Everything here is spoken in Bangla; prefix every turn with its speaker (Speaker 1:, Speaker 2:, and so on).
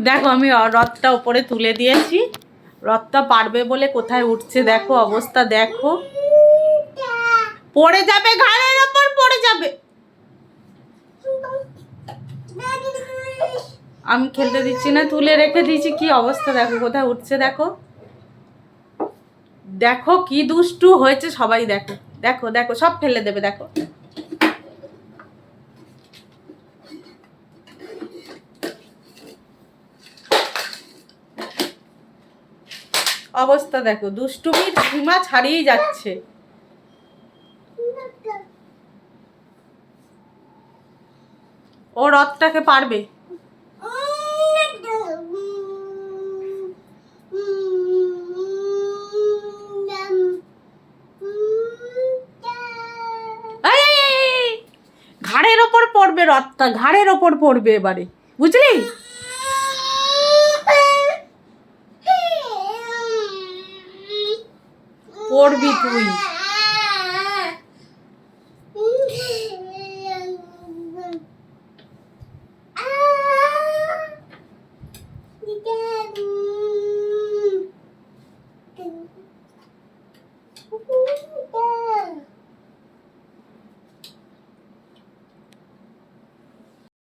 Speaker 1: দেখো আমি রথটা উপরে তুলে দিয়েছি। রথটা পারবে বলে কোথায় উঠছে দেখো, অবস্থা দেখো, পড়ে যাবে, ঘাড়ের ওপর পড়ে যাবে। আমি খেলতে দিচ্ছি না, তুলে রেখে দিয়েছি। কি অবস্থা দেখো, কোথায় উঠছে দেখো, দেখো কি দুষ্টু হয়েছে সবাই। দেখো দেখো দেখো, সব ফেলে দেবে দেখো। অবস্থা দেখো, দুষ্টুমির সীমা ছাড়িয়ে যাচ্ছে। ও রথটাকে পারবে। ঘাড়ের ওপর পড়বে রথটা, ঘাড়ের ওপর পড়বে এবারে, বুঝলি? পড়বি তুই।